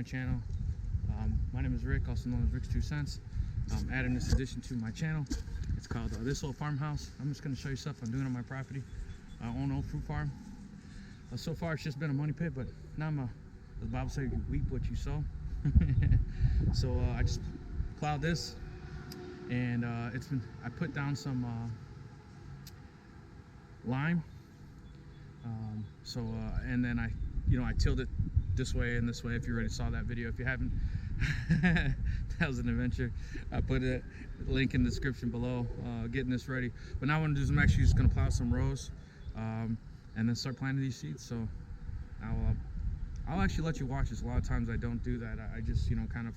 channel. My name is Rick, also known as Rick's 2 Cents. I'm adding this addition to my channel. It's called This Old Farmhouse. I'm just going to show you stuff I'm doing on my property. I own an old fruit farm. So far it's just been a money pit, but now the Bible says you reap what you sow. So I just plowed this, and I put down some lime. And then I tilled it this way and this way. If you already saw that video, if you haven't, that was an adventure. I put a link in the description below, getting this ready. But now what I'm gonna do is I'm actually just gonna plow some rows, and then start planting these seeds. So I'll actually let you watch this. A lot of times I don't do that. I just kind of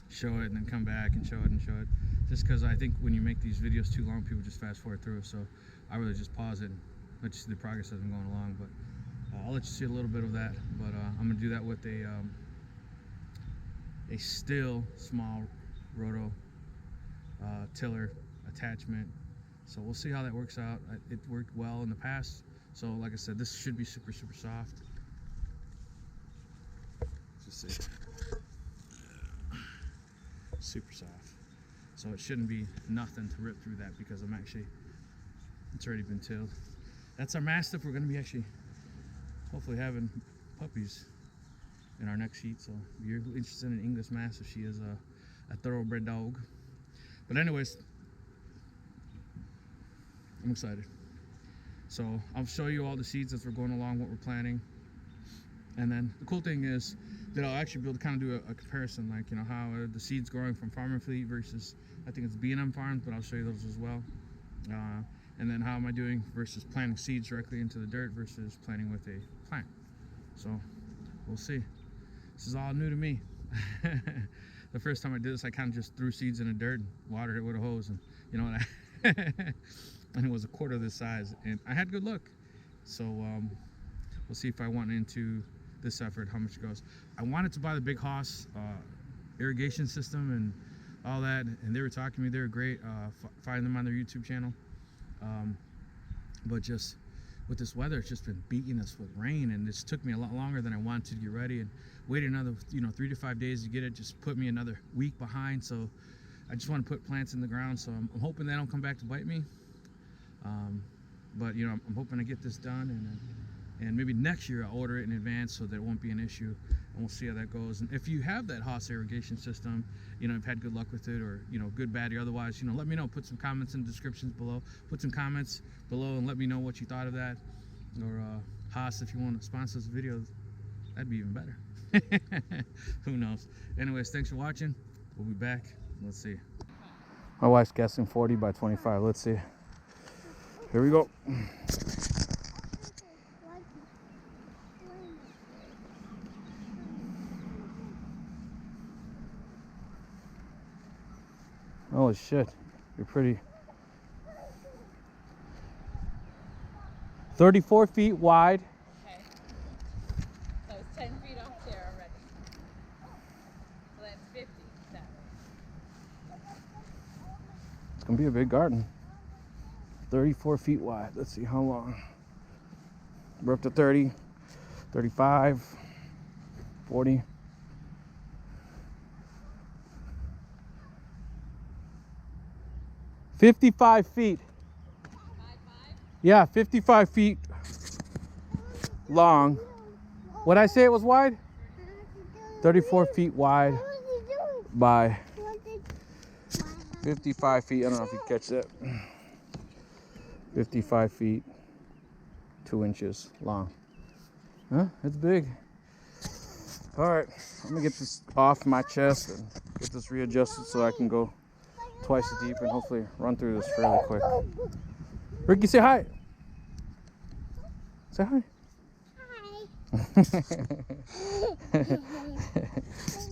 show it and then come back and show it and show it, just because I think when you make these videos too long, people just fast forward through. So I really just pause it and let you see the progress as I'm going along. But I'll let you see a little bit of that. But I'm gonna do that with a still small roto tiller attachment. So we'll see how that works out. It worked well in the past. So like I said, this should be super soft. Just see. Super soft. So it shouldn't be nothing to rip through that, because it's already been tilled. That's our Mastiff. We're going to be actually hopefully having puppies in our next heat. So if you're interested in an English Mastiff, she is a thoroughbred dog. But anyways, I'm excited. So I'll show you all the seeds as we're going along, what we're planting. And then the cool thing is that I'll actually be able to kind of do a comparison, like how the seeds growing from Farm and Fleet versus, I think it's B&M Farms, but I'll show you those as well. And then how am I doing versus planting seeds directly into the dirt versus planting with a plant. So we'll see. This is all new to me. The first time I did this, I kind of just threw seeds in the dirt and watered it with a hose, and and it was a quarter this size, and I had good luck. So we'll see if I want into this effort, how much it goes. I wanted to buy the Big Hoss irrigation system and all that, and they were talking to me. They were great. Find them on their YouTube channel. But just with this weather, it's just been beating us with rain, and this took me a lot longer than I wanted to get ready, and waited another 3 to 5 days to get it just put me another week behind. So I just want to put plants in the ground, so I'm hoping they don't come back to bite me. But I'm hoping to get this done, and maybe next year I'll order it in advance so that it won't be an issue, and we'll see how that goes. And if you have that Hoss irrigation system, I've had good luck with it, or good, bad, or otherwise, let me know. Put some comments in the descriptions below. Put some comments below and let me know what you thought of that. Or Hoss, if you want to sponsor this video, that'd be even better. Who knows? Anyways, thanks for watching. We'll be back. Let's see. My wife's guessing 40 by 25. Let's see. Here we go. Holy shit, you're pretty. 34 feet wide. Okay. So it's 10 feet off there already. So that's 50 that way. It's gonna be a big garden. 34 feet wide. Let's see how long. We're up to 30, 35, 40. 55 feet. 5'5"? Yeah, 55 feet long. What'd I say it was wide? 34 feet wide by 55 feet. I don't know if you catch that. 55 feet, 2 inches long. Huh? It's big. All right, I'm gonna get this off my chest and get this readjusted so I can go twice as deep and hopefully run through this fairly quick. Ricky, say hi. Say hi. Hi.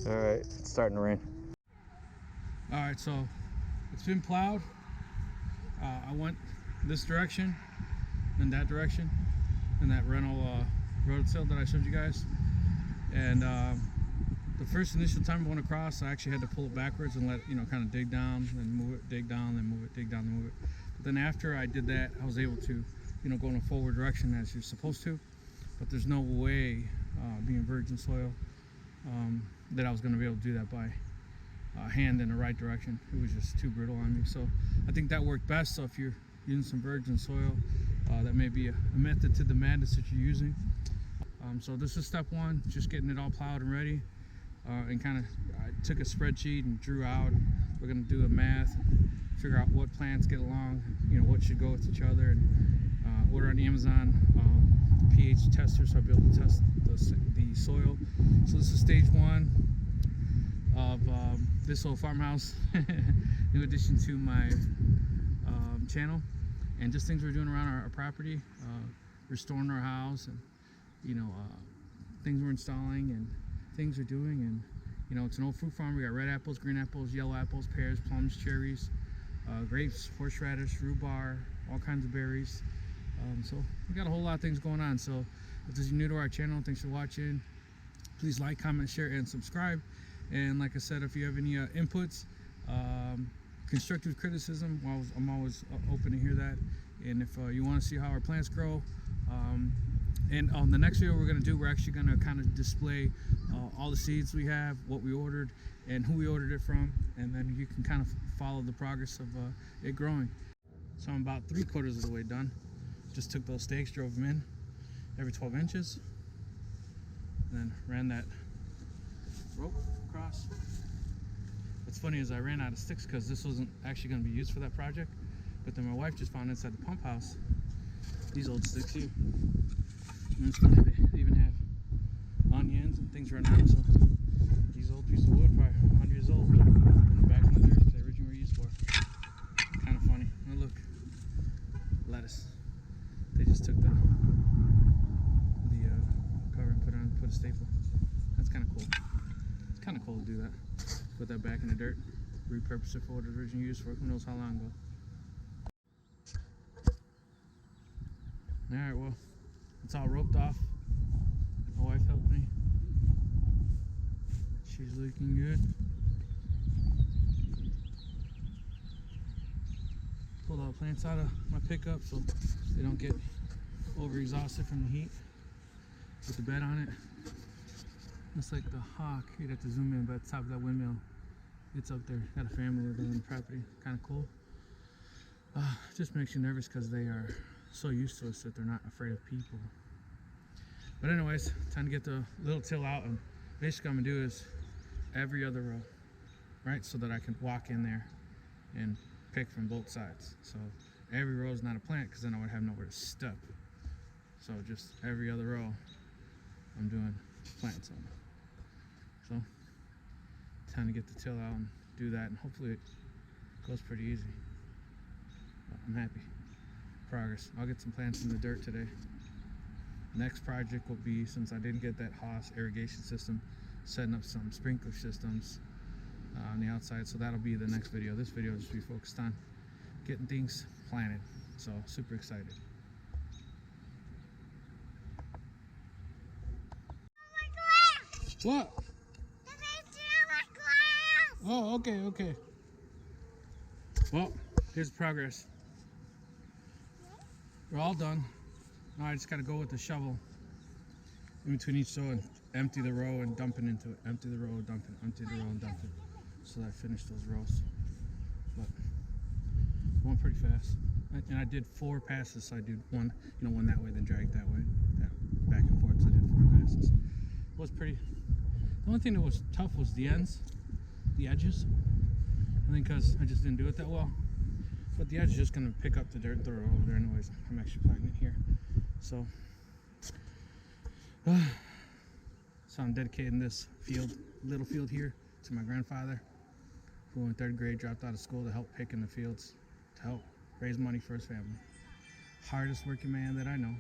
All right, it's starting to rain. All right, so it's been plowed. I went this direction, then that direction, and that rental rototill that I showed you guys. And the first initial time I went across, I actually had to pull it backwards and let kind of dig down, then move it, dig down, then move it, dig down, then move it. But then after I did that, I was able to, go in a forward direction as you're supposed to. But there's no way being virgin soil, that I was going to be able to do that by hand in the right direction. It was just too brittle on me. So I think that worked best. So if you're using some virgin soil, that may be a method to the madness that you're using. So this is step one, just getting it all plowed and ready. And kind of, I took a spreadsheet and drew out, we're going to do a math, figure out what plants get along, what should go with each other, and order on Amazon pH tester so I'll be able to test the soil. So this is stage one of this little farmhouse, new addition to my channel, and just things we're doing around our property, restoring our house, and things we're installing and things we're doing. And it's an old fruit farm. We got red apples, green apples, yellow apples, pears, plums, cherries, grapes, horseradish, rhubarb, all kinds of berries. So we got a whole lot of things going on. So if this is new to our channel, thanks for watching. Please like, comment, share, and subscribe. And like I said, if you have any inputs, constructive criticism, well, I'm always open to hear that. And if you want to see how our plants grow, and on the next video we're going to do, we're actually going to kind of display all the seeds we have, what we ordered, and who we ordered it from, and then you can kind of follow the progress of it growing. So I'm about 3/4 of the way done. Just took those stakes, drove them in every 12 inches, and then ran that rope across. What's funny is I ran out of sticks because this wasn't actually going to be used for that project, but then my wife just found inside the pump house these old sticks here. And it's funny, they even have onions and things running out. So these old pieces of wood, probably 100 years old, but in the back of the dirt, they originally were used for. Kind of funny. Oh look, lettuce. They just took the cover and put a staple. That's kind of cool. It's kind of cool to do that. Put that back in the dirt, repurpose it for what it was originally used for. Who knows how long ago. Alright, well, it's all roped off. My wife helped me. She's looking good. Pulled all the plants out of my pickup so they don't get over exhausted from the heat. Put the bed on it. Looks like the hawk. You'd have to zoom in, but at the top of that windmill, it's up there. Got a family living on the property. Kind of cool. Just makes you nervous because they are so used to us that they're not afraid of people. But anyways, time to get the little till out, and basically what I'm gonna do is every other row, right? So that I can walk in there and pick from both sides. So every row is not a plant because then I would have nowhere to step. So just every other row, I'm doing plants on. So time to get the till out and do that, and hopefully it goes pretty easy. But I'm happy. Progress. I'll get some plants in the dirt today. Next project will be, since I didn't get that Haas irrigation system, setting up some sprinkler systems on the outside. So that'll be the next video. This video will just be focused on getting things planted. So super excited. What? Oh, okay. Well, here's progress. We're all done. Now I just gotta go with the shovel in between each row and empty the row and dump it into it. Empty the row, dump it, empty the row and dump it. So that I finished those rows. But going pretty fast. And I did 4 passes, so I did one that way, then drag that way, back and forth. So I did 4 passes. It was pretty. The only thing that was tough was the ends, the edges. I think because I just didn't do it that well. But the edge is just going to pick up the dirt and throw it over there anyways. I'm actually planting it here. So I'm dedicating this little field here to my grandfather, who in 3rd grade dropped out of school to help pick in the fields, to help raise money for his family. Hardest working man that I know.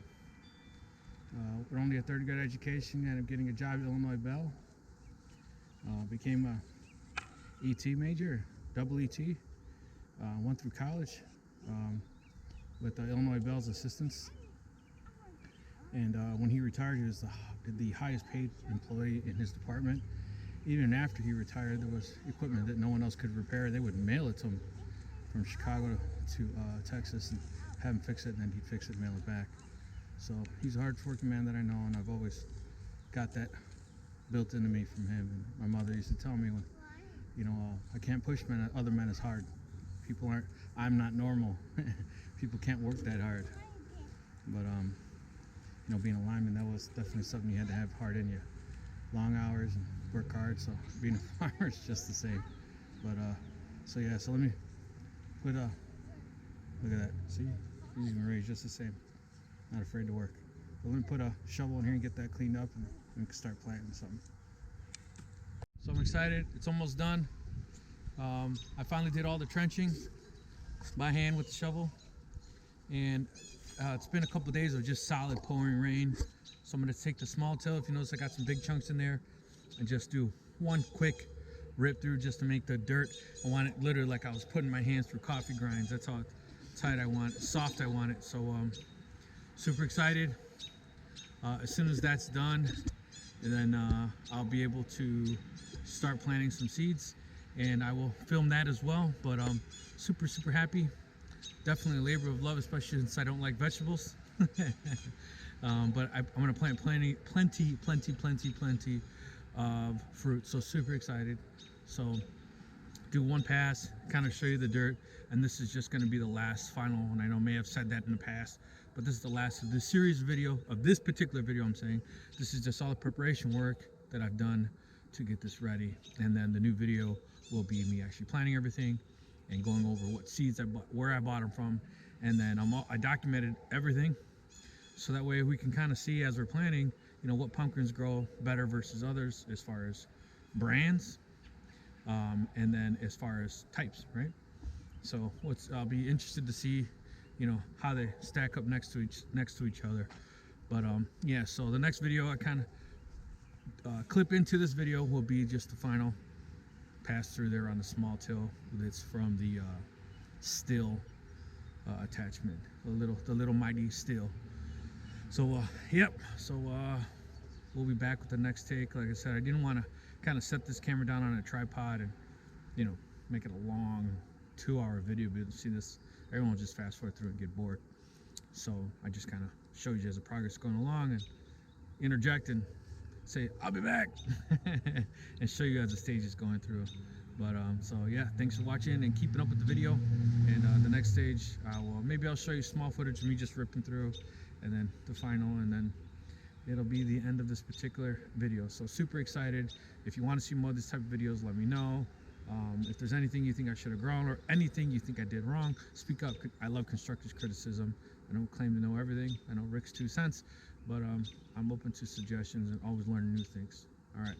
With only a 3rd grade education, ended up getting a job at Illinois Bell. Became a ET major, double ET. Went through college with Illinois Bell's assistance, and when he retired, he was the highest paid employee in his department. Even after he retired, there was equipment that no one else could repair. They would mail it to him from Chicago to Texas and have him fix it, and then he'd fix it and mail it back. So he's a hard working man that I know, and I've always got that built into me from him. And my mother used to tell me when, I can't push other men as hard. I'm not normal. People can't work that hard. But being a lineman, that was definitely something you had to have hard in you. Long hours and work hard. So being a farmer is just the same. But so let me put look at that. See, he's even raised just the same. Not afraid to work. But let me put a shovel in here and get that cleaned up, and we can start planting something. So I'm excited. It's almost done. I finally did all the trenching by hand with the shovel, and it's been a couple of days of just solid pouring rain. So I'm going to take the small till. If you notice, I got some big chunks in there, and just do one quick rip through just to make the dirt. I want it literally like I was putting my hands through coffee grinds. That's how tight I want it, soft I want it. So super excited. As soon as that's done, and then I'll be able to start planting some seeds, and I will film that as well. But super happy. Definitely a labor of love, especially since I don't like vegetables. But I'm gonna plant plenty of fruit. So super excited. So do one pass, kind of show you the dirt, and this is just going to be the last final one. I know I may have said that in the past, but this is the last of this series video, of this particular video. I'm saying this is just all the preparation work that I've done to get this ready, and then the new video will be me actually planting everything and going over what seeds I bought, where I bought them from, and then I documented everything, so that way we can kind of see as we're planting, what pumpkins grow better versus others as far as brands, and then as far as types, right? So I'll be interested to see, how they stack up next to each other. But yeah, so the next video I kind of clip into this video will be just the final pass through there on the small till. That's from the still attachment, the little mighty still. So yep. So we'll be back with the next take. Like I said, I didn't want to kind of set this camera down on a tripod and make it a long 2-hour video. But see this, everyone will just fast forward through and get bored. So I just kind of showed you as the progress going along, and interject and say I'll be back and show you as the stage is going through. But so yeah, thanks for watching and keeping up with the video. And the next stage, maybe I'll show you small footage of me just ripping through, and then the final, and then it'll be the end of this particular video. So super excited. If you want to see more of this type of videos, let me know. If there's anything you think I should have grown, or anything you think I did wrong, speak up. I love constructive criticism. I don't claim to know everything. I know Rick's 2 cents, but I'm open to suggestions and always learning new things. All right.